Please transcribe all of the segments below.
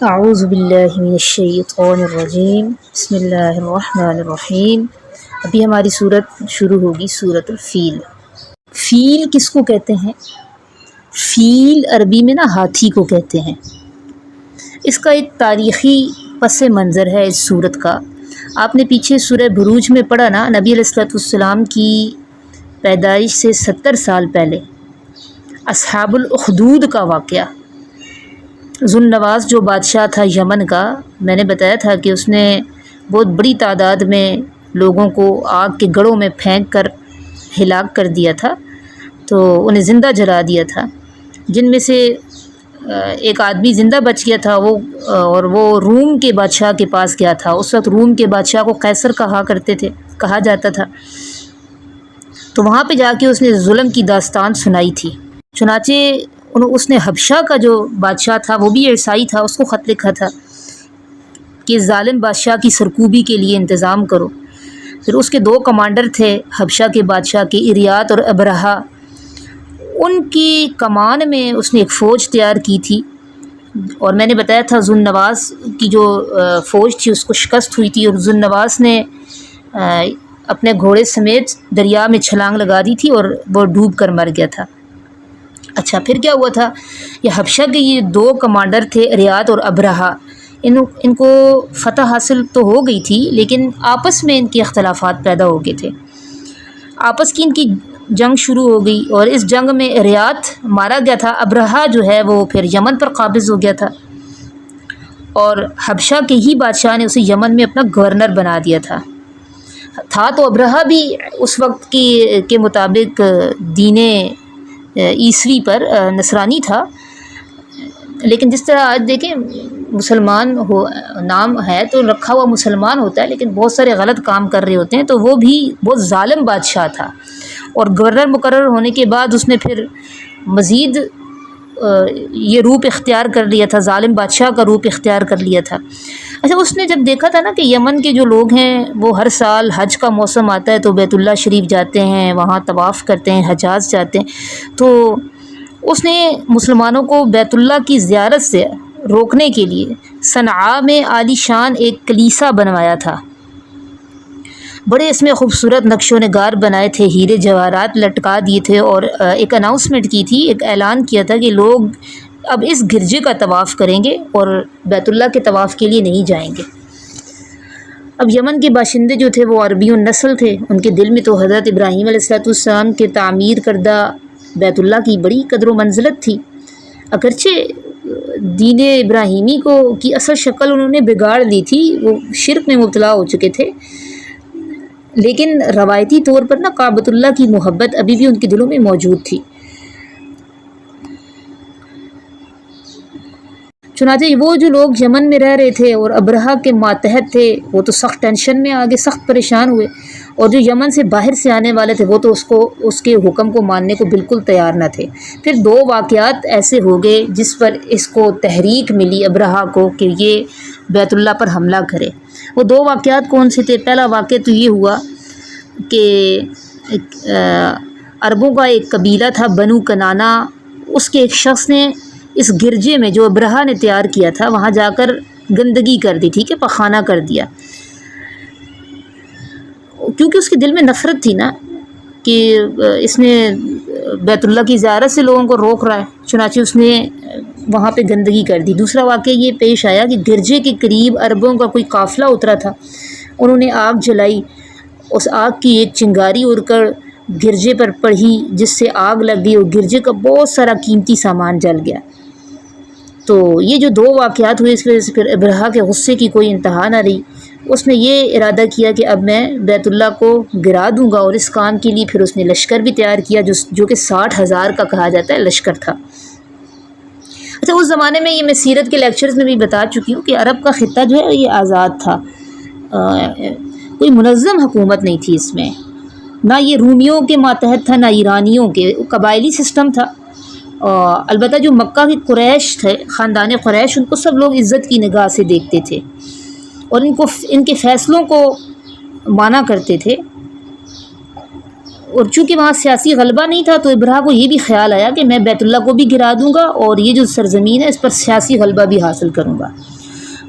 اعوذ باللہ من الشیطان الرجیم، بسم اللہ الرحمن الرحیم۔ ابھی ہماری صورت شروع ہوگی، سورۃ الفیل۔ فیل کس کو کہتے ہیں؟ فیل عربی میں ہاتھی کو کہتے ہیں۔ اس کا ایک تاریخی پس منظر ہے اس سورت کا۔ آپ نے پیچھے سورہ بروج میں پڑھا نا، نبی علیہ الصلوۃ والسلام کی پیدائش سے 70 سال پہلے اصحاب الاخدود کا واقعہ۔ ذو النواس جو بادشاہ تھا یمن کا، میں نے بتایا تھا کہ اس نے بہت بڑی تعداد میں لوگوں کو آگ کے گڑھوں میں پھینک کر ہلاک کر دیا تھا، تو انہیں زندہ جلا دیا تھا، جن میں سے ایک آدمی زندہ بچ گیا تھا، وہ روم کے بادشاہ کے پاس گیا تھا۔ اس وقت روم کے بادشاہ کو قیصر کہا جاتا تھا، تو وہاں پہ جا کے اس نے ظلم کی داستان سنائی تھی۔ چنانچہ اس نے حبشہ کا جو بادشاہ تھا، وہ بھی عیسائی تھا، اس کو خط لکھا تھا کہ ظالم بادشاہ کی سرکوبی کے لیے انتظام کرو۔ پھر اس کے 2 کمانڈر تھے حبشہ کے بادشاہ کے، اریات اور ابرہہ۔ ان کی کمان میں اس نے ایک فوج تیار کی تھی، اور میں نے بتایا تھا ذو النواس کی جو فوج تھی اس کو شکست ہوئی تھی، اور ذو النواس نے اپنے گھوڑے سمیت دریا میں چھلانگ لگا دی تھی اور وہ ڈوب کر مر گیا تھا۔ اچھا، پھر کیا ہوا تھا؟ یہ حبشہ کے یہ 2 کمانڈر تھے، اریات اور ابرہہ، ان کو فتح حاصل تو ہو گئی تھی، لیکن آپس میں ان کے اختلافات پیدا ہو گئے تھے۔ آپس کی ان کی جنگ شروع ہو گئی، اور اس جنگ میں اریات مارا گیا تھا، ابرہہ جو ہے وہ پھر یمن پر قابض ہو گیا تھا، اور حبشہ کے ہی بادشاہ نے اسے یمن میں اپنا گورنر بنا دیا تھا۔ تو ابرہہ بھی اس وقت کے مطابق دین عیسوی پر نصرانی تھا، لیکن جس طرح آج دیکھیں مسلمان نام ہے تو رکھا ہوا مسلمان ہوتا ہے، لیکن بہت سارے غلط کام کر رہے ہوتے ہیں، تو وہ بھی بہت ظالم بادشاہ تھا، اور گورنر مقرر ہونے کے بعد اس نے پھر مزید یہ روپ اختیار کر لیا تھا، ظالم بادشاہ کا روپ اختیار کر لیا تھا۔ اچھا، اس نے جب دیکھا تھا نا کہ یمن کے جو لوگ ہیں وہ ہر سال حج کا موسم آتا ہے تو بیت اللہ شریف جاتے ہیں، وہاں طواف کرتے ہیں، حجاز جاتے ہیں، تو اس نے مسلمانوں کو بیت اللہ کی زیارت سے روکنے کے لیے صنعاء میں عالی شان ایک کلیسا بنوایا تھا۔ بڑے اس میں خوبصورت نقش و نگار بنائے تھے، ہیرے جواہرات لٹکا دیے تھے، اور ایک اناؤنسمنٹ کی تھی، ایک اعلان کیا تھا کہ لوگ اب اس گرجے کا طواف کریں گے اور بیت اللہ کے طواف کے لیے نہیں جائیں گے۔ اب یمن کے باشندے جو تھے وہ عربی النسل تھے، ان کے دل میں تو حضرت ابراہیم علیہ السلام کے تعمیر کردہ بیت اللہ کی بڑی قدر و منزلت تھی۔ اگرچہ دین ابراہیمی کی اصل شکل انہوں نے بگاڑ لی تھی، وہ شرک میں مبتلا ہو چکے تھے، لیکن روایتی طور پر کعبۃ اللہ کی محبت ابھی بھی ان کے دلوں میں موجود تھی۔ چنانچہ وہ جو لوگ یمن میں رہ رہے تھے اور ابرہہ کے ماتحت تھے، وہ تو سخت ٹینشن میں آگے، سخت پریشان ہوئے، اور جو یمن سے باہر سے آنے والے تھے وہ تو اس کے حکم کو ماننے کو بالکل تیار نہ تھے۔ پھر 2 واقعات ایسے ہو گئے جس پر اس کو تحریک ملی ابرہہ کو کہ یہ بیت اللہ پر حملہ کرے۔ وہ 2 واقعات کون سے تھے؟ پہلا واقعہ تو یہ ہوا کہ عربوں کا ایک قبیلہ تھا بنو کنانہ، اس کے ایک شخص نے اس گرجے میں جو ابرہہ نے تیار کیا تھا وہاں جا کر گندگی کر دی تھی، کہ پخانہ کر دیا، کیونکہ اس کے دل میں نفرت تھی نا کہ اس نے بیت اللہ کی زیارت سے لوگوں کو روک رہا ہے، چنانچہ اس نے وہاں پہ گندگی کر دی۔ دوسرا واقعہ یہ پیش آیا کہ گرجے کے قریب عربوں کا کوئی قافلہ اترا تھا، انہوں نے آگ جلائی، اس آگ کی ایک چنگاری اڑ کر گرجے پر پڑی، جس سے آگ لگ گئی اور گرجے کا بہت سارا قیمتی سامان جل گیا۔ تو یہ جو 2 واقعات ہوئے، اس وجہ سے پھر ابرہہ کے غصے کی کوئی انتہا نہ رہی۔ اس نے یہ ارادہ کیا کہ اب میں بیت اللہ کو گرا دوں گا، اور اس کام کے لیے پھر اس نے لشکر بھی تیار کیا، جو کہ 60,000 کا کہا جاتا ہے لشکر تھا۔ اچھا، اس زمانے میں یہ میں سیرت کے لیکچرز میں بھی بتا چکی ہوں کہ عرب کا خطہ جو ہے یہ آزاد تھا، کوئی منظم حکومت نہیں تھی اس میں، نہ یہ رومیوں کے ماتحت تھا نہ ایرانیوں کے، قبائلی سسٹم تھا۔ البتہ جو مکہ کے قریش تھے، خاندان قریش، ان کو سب لوگ عزت کی نگاہ سے دیکھتے تھے اور ان کے فیصلوں کو مانا کرتے تھے، اور چونکہ وہاں سیاسی غلبہ نہیں تھا تو ابرہہ کو یہ بھی خیال آیا کہ میں بیت اللہ کو بھی گرا دوں گا اور یہ جو سرزمین ہے اس پر سیاسی غلبہ بھی حاصل کروں گا۔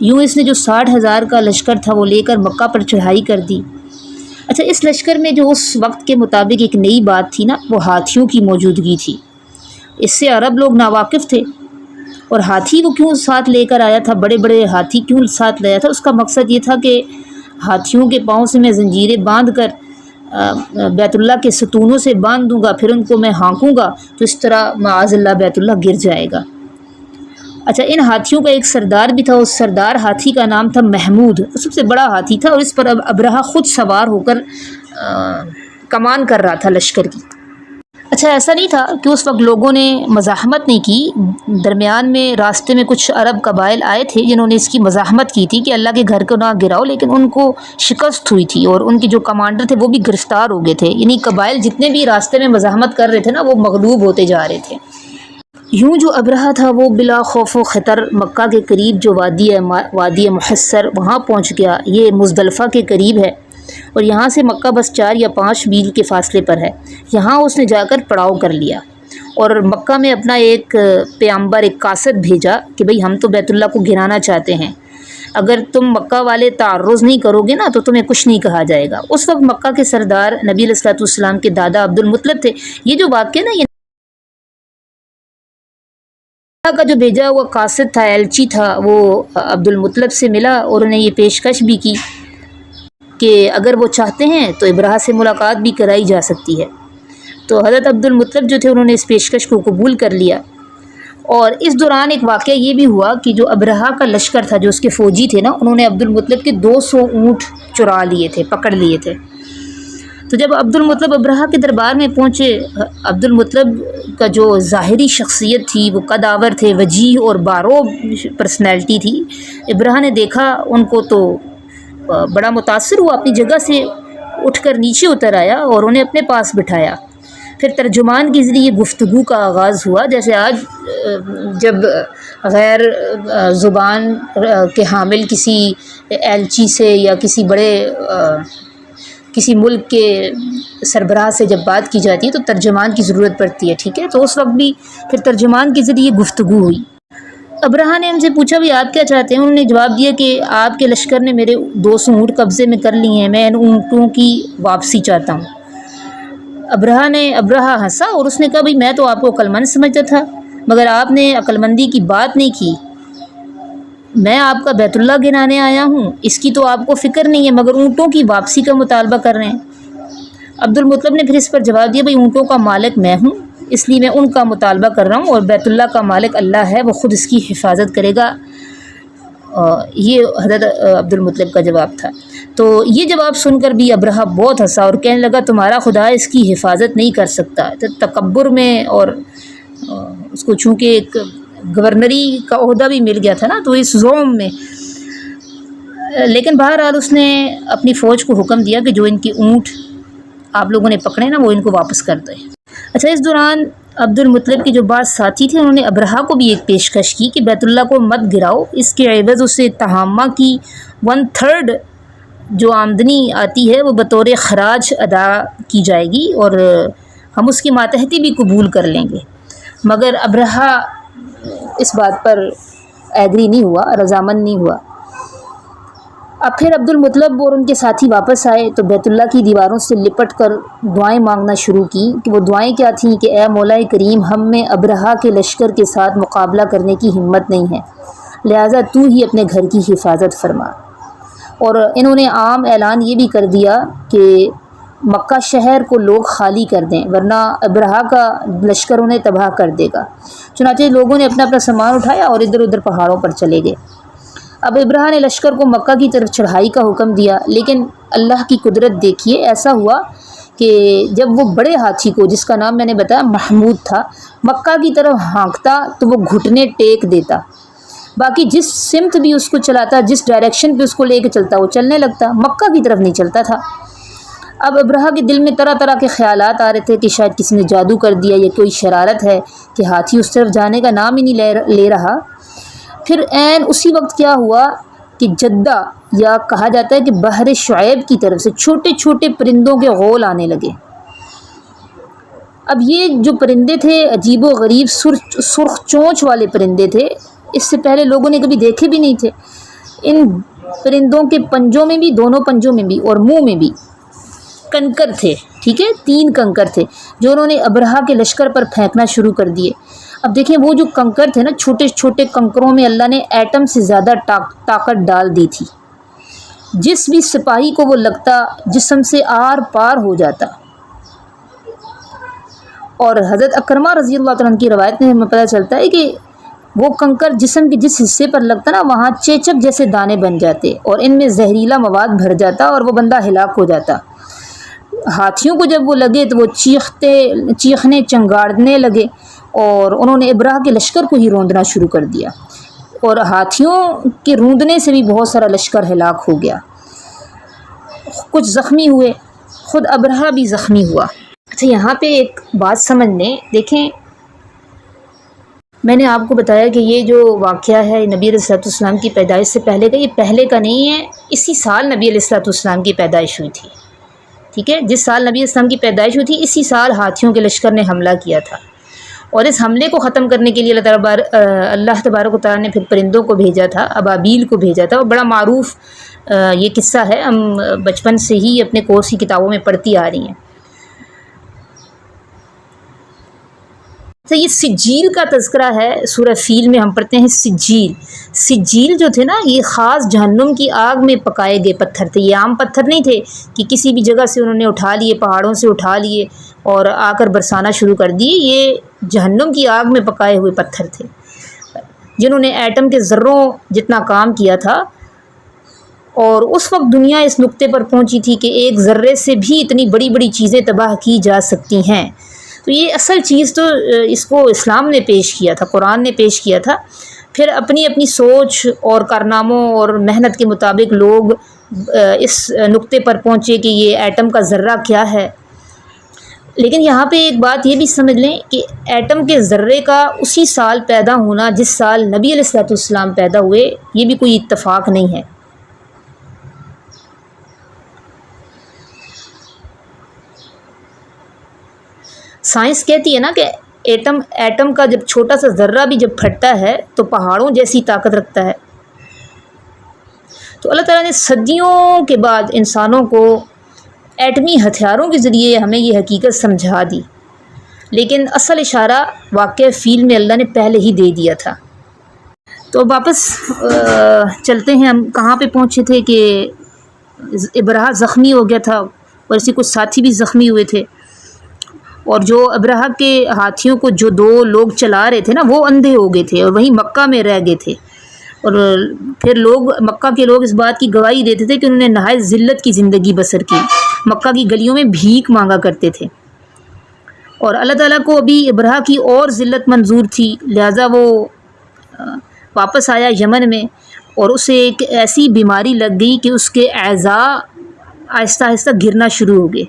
یوں اس نے جو 60,000 کا لشکر تھا وہ لے کر مکہ پر چڑھائی کر دی۔ اچھا، اس لشکر میں جو اس وقت کے مطابق ایک نئی بات تھی نا، وہ ہاتھیوں کی موجودگی تھی۔ اس سے عرب لوگ ناواقف تھے، اور ہاتھی وہ کیوں ساتھ لے کر آیا تھا، بڑے بڑے ہاتھی کیوں ساتھ لایا تھا؟ اس کا مقصد یہ تھا کہ ہاتھیوں کے پاؤں سے میں زنجیریں باندھ کر بیت اللہ کے ستونوں سے باندھ دوں گا، پھر ان کو میں ہانکوں گا تو اس طرح معاذ اللہ بیت اللہ گر جائے گا۔ اچھا، ان ہاتھیوں کا ایک سردار بھی تھا، اس سردار ہاتھی کا نام تھا محمود، وہ سب سے بڑا ہاتھی تھا، اور اس پر ابرہہ خود سوار ہو کر کمان کر رہا تھا لشکر کی۔ اچھا، ایسا نہیں تھا کہ اس وقت لوگوں نے مزاحمت نہیں کی، درمیان میں راستے میں کچھ عرب قبائل آئے تھے جنہوں نے اس کی مزاحمت کی تھی کہ اللہ کے گھر کو نہ گراؤ، لیکن ان کو شکست ہوئی تھی اور ان کے جو کمانڈر تھے وہ بھی گرفتار ہو گئے تھے، یعنی قبائل جتنے بھی راستے میں مزاحمت کر رہے تھے نا وہ مغلوب ہوتے جا رہے تھے۔ یوں جو ابرہہ تھا وہ بلا خوف و خطر مکہ کے قریب جو وادی محصر وہاں پہنچ گیا۔ یہ مزدلفہ کے قریب ہے اور یہاں سے مکہ بس 4 یا 5 میل کے فاصلے پر ہے۔ یہاں اس نے جا کر پڑاؤ کر لیا اور مکہ میں اپنا ایک پیغمبر، ایک قاصد بھیجا کہ بھئی ہم تو بیت اللہ کو گرانا چاہتے ہیں، اگر تم مکہ والے تعرض نہیں کرو گے نا تو تمہیں کچھ نہیں کہا جائے گا۔ اس وقت مکہ کے سردار نبی علیہ الصلوۃ والسلام کے دادا عبد المطلب تھے۔ یہ جو واقعہ نا، یہ کا جو بھیجا ہوا قاصد تھا، ایلچی تھا، وہ عبد المطلب سے ملا اور انہیں یہ پیشکش بھی کی کہ اگر وہ چاہتے ہیں تو ابرہہ سے ملاقات بھی کرائی جا سکتی ہے۔ تو حضرت عبد المطلب جو تھے انہوں نے اس پیشکش کو قبول کر لیا، اور اس دوران ایک واقعہ یہ بھی ہوا کہ جو ابرہہ کا لشکر تھا، جو اس کے فوجی تھے نا، انہوں نے عبد المطلب کے 200 اونٹ چرا لیے تھے، پکڑ لیے تھے۔ تو جب عبد المطلب ابرہہ کے دربار میں پہنچے، عبد المطلب کا جو ظاہری شخصیت تھی وہ قدآور تھے، وجیح اور باروب پرسنالٹی تھی۔ ابرہہ نے دیکھا ان کو تو بڑا متاثر ہوا، اپنی جگہ سے اٹھ کر نیچے اتر آیا اور انہیں اپنے پاس بٹھایا۔ پھر ترجمان کے ذریعے گفتگو کا آغاز ہوا، جیسے آج جب غیر زبان کے حامل کسی ایلچی سے یا کسی ملک کے سربراہ سے جب بات کی جاتی ہے تو ترجمان کی ضرورت پڑتی ہے، ٹھیک ہے؟ تو اس وقت بھی پھر ترجمان کے ذریعے گفتگو ہوئی۔ ابرہہ نے ہم سے پوچھا بھی آپ کیا چاہتے ہیں؟ انہوں نے جواب دیا کہ آپ کے لشکر نے میرے 200 اونٹ قبضے میں کر لیے ہیں، میں ان اونٹوں کی واپسی چاہتا ہوں۔ ابرہہ ہنسا اور اس نے کہا بھئی میں تو آپ کو عقلمند سمجھتا تھا، مگر آپ نے عقلمندی کی بات نہیں کی، میں آپ کا بیت اللہ گرانے آیا ہوں، اس کی تو آپ کو فکر نہیں ہے، مگر اونٹوں کی واپسی کا مطالبہ کر رہے ہیں۔ عبد المطلب نے پھر اس پر جواب دیا بھئی اونٹوں کا مالک میں ہوں، اس لیے میں ان کا مطالبہ کر رہا ہوں، اور بیت اللہ کا مالک اللہ ہے، وہ خود اس کی حفاظت کرے گا۔ یہ حضرت عبد المطلب کا جواب تھا۔ تو یہ جواب سن کر بھی ابرہہ بہت ہنسا اور کہنے لگا تمہارا خدا اس کی حفاظت نہیں کر سکتا۔ تو تکبر میں، اور اس کو چونکہ ایک گورنری کا عہدہ بھی مل گیا تھا نا، تو اس زوم میں، لیکن بہرحال اس نے اپنی فوج کو حکم دیا کہ جو ان کی اونٹ آپ لوگوں نے پکڑے نا وہ ان کو واپس کر دیں۔ اچھا، اس دوران عبد المطلب کے جو بعض ساتھی تھے انہوں نے ابرہہ کو بھی ایک پیشکش کی کہ بیت اللہ کو مت گراؤ، اس کے عوض اسے تہامہ کی 1/3 جو آمدنی آتی ہے وہ بطور خراج ادا کی جائے گی، اور ہم اس کی ماتحتی بھی قبول کر لیں گے۔ مگر ابرہہ اس بات پر ایگری نہیں ہوا، رضامند نہیں ہوا۔ اب پھر عبد المطلب اور ان کے ساتھی واپس آئے تو بیت اللہ کی دیواروں سے لپٹ کر دعائیں مانگنا شروع کی کہ وہ دعائیں کیا تھیں کہ اے مولا کریم، ہم میں ابرہہ کے لشکر کے ساتھ مقابلہ کرنے کی ہمت نہیں ہے، لہٰذا تو ہی اپنے گھر کی حفاظت فرما۔ اور انہوں نے عام اعلان یہ بھی کر دیا کہ مکہ شہر کو لوگ خالی کر دیں ورنہ ابرہہ کا لشکر انہیں تباہ کر دے گا۔ چنانچہ لوگوں نے اپنا سامان اٹھایا اور ادھر ادھر پہاڑوں پر چلے گئے۔ اب ابرہہ نے لشکر کو مکہ کی طرف چڑھائی کا حکم دیا، لیکن اللہ کی قدرت دیکھیے، ایسا ہوا کہ جب وہ بڑے ہاتھی کو، جس کا نام میں نے بتایا محمود تھا، مکہ کی طرف ہانکتا تو وہ گھٹنے ٹیک دیتا، باقی جس سمت بھی اس کو چلاتا، جس ڈائریکشن پہ اس کو لے کے چلتا وہ چلنے لگتا، مکہ کی طرف نہیں چلتا تھا۔ اب ابرہہ کے دل میں طرح طرح کے خیالات آ رہے تھے کہ شاید کسی نے جادو کر دیا یا کوئی شرارت ہے کہ ہاتھی اس طرف جانے کا نام ہی نہیں لے رہا۔ پھر عین اسی وقت کیا ہوا کہ جدہ، یا کہا جاتا ہے کہ بحر شعیب کی طرف سے چھوٹے چھوٹے پرندوں کے غول آنے لگے، اب یہ جو پرندے تھے عجیب و غریب سرخ چونچ والے پرندے تھے، اس سے پہلے لوگوں نے کبھی دیکھے بھی نہیں تھے۔ ان پرندوں کے پنجوں میں بھی، دونوں پنجوں میں بھی اور منہ میں بھی کنکر تھے، ٹھیک ہے، 3 کنکر تھے جو انہوں نے ابرہہ کے لشکر پر پھینکنا شروع کر دیے۔ اب دیکھیں وہ جو کنکر تھے نا، چھوٹے چھوٹے کنکروں میں اللہ نے ایٹم سے زیادہ طاقت ڈال دی تھی۔ جس بھی سپاہی کو وہ لگتا جسم سے آر پار ہو جاتا۔ اور حضرت اکرمہ رضی اللہ تعالیٰ عنہ کی روایت میں ہمیں پتہ چلتا ہے کہ وہ کنکر جسم کے جس حصے پر لگتا نا، وہاں چیچک جیسے دانے بن جاتے اور ان میں زہریلا مواد بھر جاتا اور وہ بندہ ہلاک ہو جاتا۔ ہاتھیوں کو جب وہ لگے تو وہ چیخنے چنگاڑنے لگے اور انہوں نے ابرہہ کے لشکر کو ہی روندنا شروع کر دیا، اور ہاتھیوں کے روندنے سے بھی بہت سارا لشکر ہلاک ہو گیا، کچھ زخمی ہوئے، خود ابرہہ بھی زخمی ہوا۔ اچھا یہاں پہ ایک بات سمجھ لیں، دیکھیں میں نے آپ کو بتایا کہ یہ جو واقعہ ہے نبی علیہ السلام کی پیدائش سے پہلے کا، یہ پہلے کا نہیں ہے، اسی سال نبی علیہ السلام کی پیدائش ہوئی تھی، ٹھیک ہے، جس سال نبی علیہ السلام کی پیدائش ہوئی تھی اسی سال ہاتھیوں کے لشکر نے حملہ کیا تھا، اور اس حملے کو ختم کرنے کے لیے اللہ تبارک و تعالیٰ نے پھر پرندوں کو بھیجا تھا، ابابیل کو بھیجا تھا، اور بڑا معروف یہ قصہ ہے، ہم بچپن سے ہی اپنے کورس کی کتابوں میں پڑھتی آ رہی ہیں۔ تو یہ سجیل کا تذکرہ ہے سورہ فیل میں، ہم پڑھتے ہیں سجیل جو تھے نا، یہ خاص جہنم کی آگ میں پکائے گئے پتھر تھے، یہ عام پتھر نہیں تھے کہ کسی بھی جگہ سے انہوں نے اٹھا لیے، پہاڑوں سے اٹھا لیے اور آ کر برسانا شروع کر دیے، یہ جہنم کی آگ میں پکائے ہوئے پتھر تھے جنہوں نے ایٹم کے ذروں جتنا کام کیا تھا، اور اس وقت دنیا اس نقطے پر پہنچی تھی کہ ایک ذرے سے بھی اتنی بڑی بڑی چیزیں تباہ کی جا سکتی ہیں۔ تو یہ اصل چیز تو اس کو اسلام نے پیش کیا تھا، قرآن نے پیش کیا تھا، پھر اپنی اپنی سوچ اور کارناموں اور محنت کے مطابق لوگ اس نقطے پر پہنچے کہ یہ ایٹم کا ذرہ کیا ہے۔ لیکن یہاں پہ ایک بات یہ بھی سمجھ لیں کہ ایٹم کے ذرے کا اسی سال پیدا ہونا جس سال نبی علیہ السلام پیدا ہوئے، یہ بھی کوئی اتفاق نہیں ہے۔ سائنس کہتی ہے نا کہ ایٹم کا جب چھوٹا سا ذرہ بھی جب پھٹتا ہے تو پہاڑوں جیسی طاقت رکھتا ہے۔ تو اللہ تعالیٰ نے صدیوں کے بعد انسانوں کو ایٹمی ہتھیاروں کے ذریعے ہمیں یہ حقیقت سمجھا دی، لیکن اصل اشارہ واقعہ فیل میں اللہ نے پہلے ہی دے دیا تھا۔ تو اب واپس چلتے ہیں، ہم کہاں پہ پہنچے تھے کہ ابرہہ زخمی ہو گیا تھا اور اسی کچھ ساتھی بھی زخمی ہوئے تھے، اور جو ابرہہ کے ہاتھیوں کو جو 2 لوگ چلا رہے تھے نا، وہ اندھے ہو گئے تھے اور وہیں مکہ میں رہ گئے تھے، اور پھر مکہ کے لوگ اس بات کی گواہی دیتے تھے کہ انہوں نے نہایت ذلت کی زندگی بسر کی، مکہ کی گلیوں میں بھیک مانگا کرتے تھے، اور اللہ تعالیٰ کو ابھی ابرہہ کی اور ذلت منظور تھی، لہٰذا وہ واپس آیا یمن میں، اور اسے ایک ایسی بیماری لگ گئی کہ اس کے اعضاء آہستہ آہستہ گرنا شروع ہو گئے،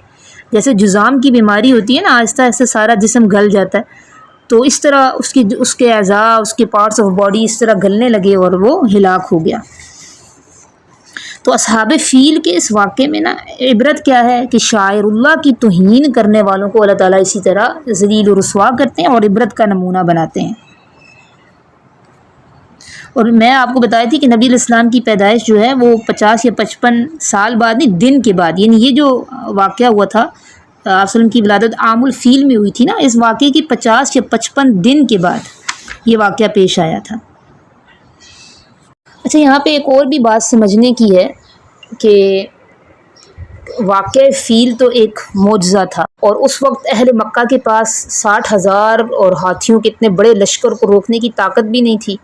جیسے جذام کی بیماری ہوتی ہے نا، آہستہ آہستہ سارا جسم گل جاتا ہے، تو اس طرح اس کے اعضاء، اس کے پارٹس آف باڈی اس طرح گلنے لگے اور وہ ہلاک ہو گیا۔ تو اصحاب فیل کے اس واقعے میں نا عبرت کیا ہے کہ شاعر اللہ کی توہین کرنے والوں کو اللہ تعالیٰ اسی طرح ذلیل و رسوا کرتے ہیں اور عبرت کا نمونہ بناتے ہیں۔ اور میں آپ کو بتائی تھی کہ نبی علیہ السلام کی پیدائش جو ہے وہ 50 یا 55 سال بعد نہیں، دن کے بعد، یعنی یہ جو واقعہ ہوا تھا آپ وسلم کی ولادت عام الفیل میں ہوئی تھی نا، اس واقعے کی 50 یا 55 دن کے بعد یہ واقعہ پیش آیا تھا۔ اچھا یہاں پہ ایک اور بھی بات سمجھنے کی ہے کہ واقعہ فیل تو ایک معجزہ تھا، اور اس وقت اہل مکہ کے پاس 60,000 اور ہاتھیوں کے اتنے بڑے لشکر کو روکنے کی طاقت بھی نہیں تھی،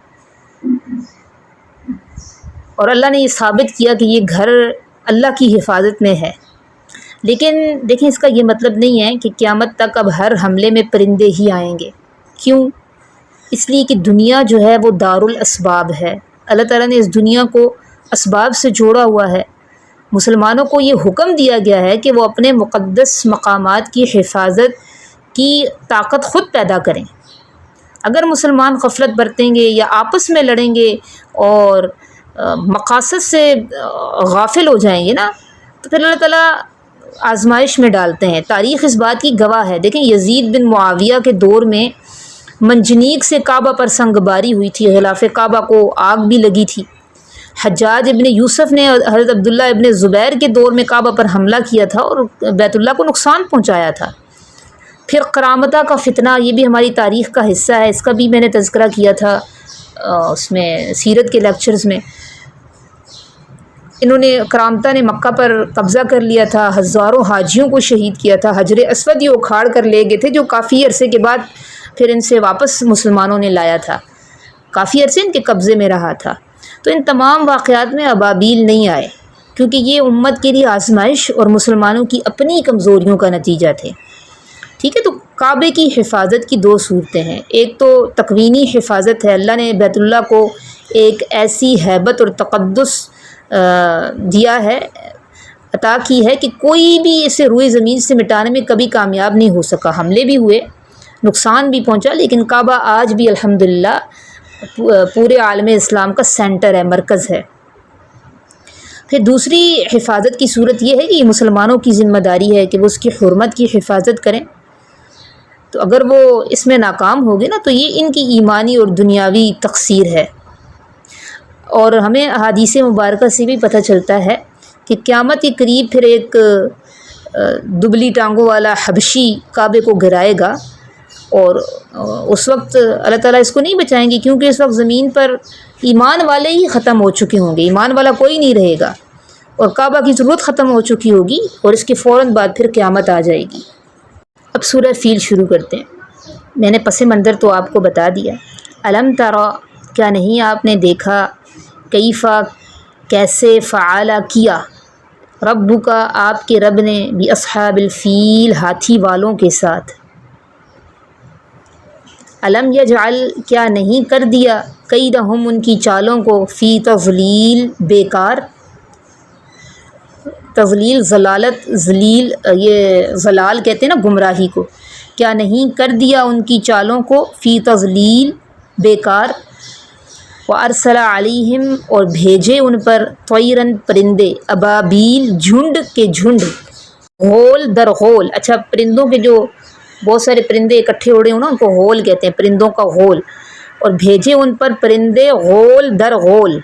اور اللہ نے یہ ثابت کیا کہ یہ گھر اللہ کی حفاظت میں ہے۔ لیکن دیکھیں اس کا یہ مطلب نہیں ہے کہ قیامت تک اب ہر حملے میں پرندے ہی آئیں گے۔ کیوں؟ اس لیے کہ دنیا جو ہے وہ دار الاسباب ہے، اللہ تعالیٰ نے اس دنیا کو اسباب سے جوڑا ہوا ہے، مسلمانوں کو یہ حکم دیا گیا ہے کہ وہ اپنے مقدس مقامات کی حفاظت کی طاقت خود پیدا کریں۔ اگر مسلمان غفلت برتیں گے یا آپس میں لڑیں گے اور مقاصد سے غافل ہو جائیں گے نا، تو پھر اللہ تعالیٰ آزمائش میں ڈالتے ہیں۔ تاریخ اس بات کی گواہ ہے۔ دیکھیں یزید بن معاویہ کے دور میں منجنیق سے کعبہ پر سنگ باری ہوئی تھی، غلاف کعبہ کو آگ بھی لگی تھی۔ حجاج ابن یوسف نے حضرت عبداللہ ابن زبیر کے دور میں کعبہ پر حملہ کیا تھا اور بیت اللہ کو نقصان پہنچایا تھا۔ پھر قرامتہ کا فتنہ، یہ بھی ہماری تاریخ کا حصہ ہے، اس کا بھی میں نے تذکرہ کیا تھا اس میں سیرت کے لیکچرز میں۔ انہوں نے کرامتہ نے مکہ پر قبضہ کر لیا تھا، ہزاروں حاجیوں کو شہید کیا تھا، حجر اسود یہ اکھاڑ کر لے گئے تھے، جو کافی عرصے کے بعد پھر ان سے واپس مسلمانوں نے لایا تھا، کافی عرصے ان کے قبضے میں رہا تھا۔ تو ان تمام واقعات میں ابابیل نہیں آئے، کیونکہ یہ امت کے لیے آزمائش اور مسلمانوں کی اپنی کمزوریوں کا نتیجہ تھے۔ ٹھیک ہے، تو کعبے کی حفاظت کی دو صورتیں ہیں۔ ایک تو تکوینی حفاظت ہے، اللہ نے بیت اللہ کو ایک ایسی ہیبت اور تقدس دیا ہے، عطا کی ہے کہ کوئی بھی اسے روئے زمین سے مٹانے میں کبھی کامیاب نہیں ہو سکا۔ حملے بھی ہوئے، نقصان بھی پہنچا، لیکن کعبہ آج بھی الحمدللہ پورے عالم اسلام کا سینٹر ہے، مرکز ہے۔ پھر دوسری حفاظت کی صورت یہ ہے کہ یہ مسلمانوں کی ذمہ داری ہے کہ وہ اس کی حرمت کی حفاظت کریں۔ تو اگر وہ اس میں ناکام ہوگے نا، تو یہ ان کی ایمانی اور دنیاوی تقصیر ہے۔ اور ہمیں احادیث مبارکہ سے بھی پتہ چلتا ہے کہ قیامت کے قریب پھر ایک دبلی ٹانگوں والا حبشی کعبے کو گرائے گا، اور اس وقت اللہ تعالیٰ اس کو نہیں بچائیں گے، کیونکہ اس وقت زمین پر ایمان والے ہی ختم ہو چکے ہوں گے، ایمان والا کوئی نہیں رہے گا، اور کعبہ کی ضرورت ختم ہو چکی ہوگی، اور اس کے فوراً بعد پھر قیامت آ جائے گی۔ اب سورہ فیل شروع کرتے ہیں۔ میں نے پس منظر تو آپ کو بتا دیا۔ الم ترى، کیا نہیں آپ نے دیکھا، کیفا کیسے، فعال کیا، ربک آپ کے رب نے، باصحاب الفیل ہاتھی والوں کے ساتھ۔ الم یجعل، کیا نہیں کر دیا، کیدہم ان کی چالوں کو، فی تضلیل بیکار، تضلیل ضلالت، ذلیل یہ ضلال کہتے ہیں نا گمراہی کو، کیا نہیں کر دیا ان کی چالوں کو، فی تضلیل بیکار۔ وارسل علیہم، اور بھیجے ان پر، طیرن پرندے، ابابیل جھنڈ کے جھنڈ، غول در غول۔ اچھا، پرندوں کے جو بہت سارے پرندے اکٹھے اڑے ہوں نا، ان کو غول کہتے ہیں، پرندوں کا غول۔ اور بھیجے ان پر پرندے غول در غول۔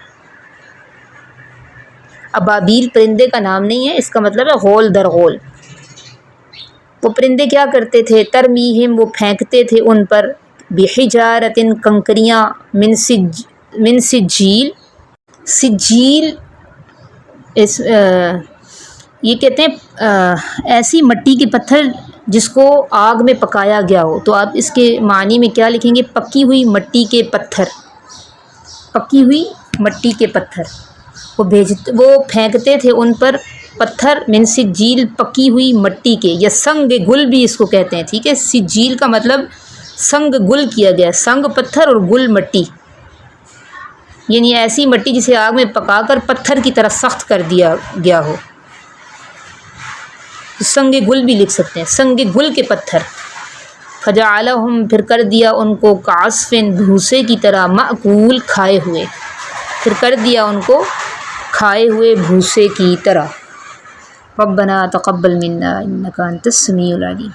ابابیل پرندے کا نام نہیں ہے، اس کا مطلب ہے غول در غول۔ وہ پرندے کیا کرتے تھے، ترمیہم، وہ پھینکتے تھے ان پر، بحجارۃ، کنکریاں، من سجیل، سجیل یہ کہتے ہیں ایسی مٹی کے پتھر جس کو آگ میں پکایا گیا ہو۔ تو آپ اس کے معنی میں کیا لکھیں گے، پکی ہوئی مٹی کے پتھر، پکی ہوئی مٹی کے پتھر۔ وہ پھینکتے تھے ان پر پتھر، من سجیل، پکی ہوئی مٹی کے، یا سنگ گل بھی اس کو کہتے ہیں۔ ٹھیک ہے، سجیل کا مطلب سنگ گل کیا گیا، سنگ پتھر اور گل مٹی، یعنی ایسی مٹی جسے آگ میں پکا کر پتھر کی طرح سخت کر دیا گیا ہو۔ سنگ گل بھی لکھ سکتے ہیں، سنگ گل کے پتھر۔ فجعلہم، پھر کر دیا ان کو، کعصف، بھوسے کی طرح، مأکول، کھائے ہوئے، پھر کر دیا ان کو کھائے ہوئے بھوسے کی طرح۔ ربنا تقبل منا انک انت السمیع العلیم۔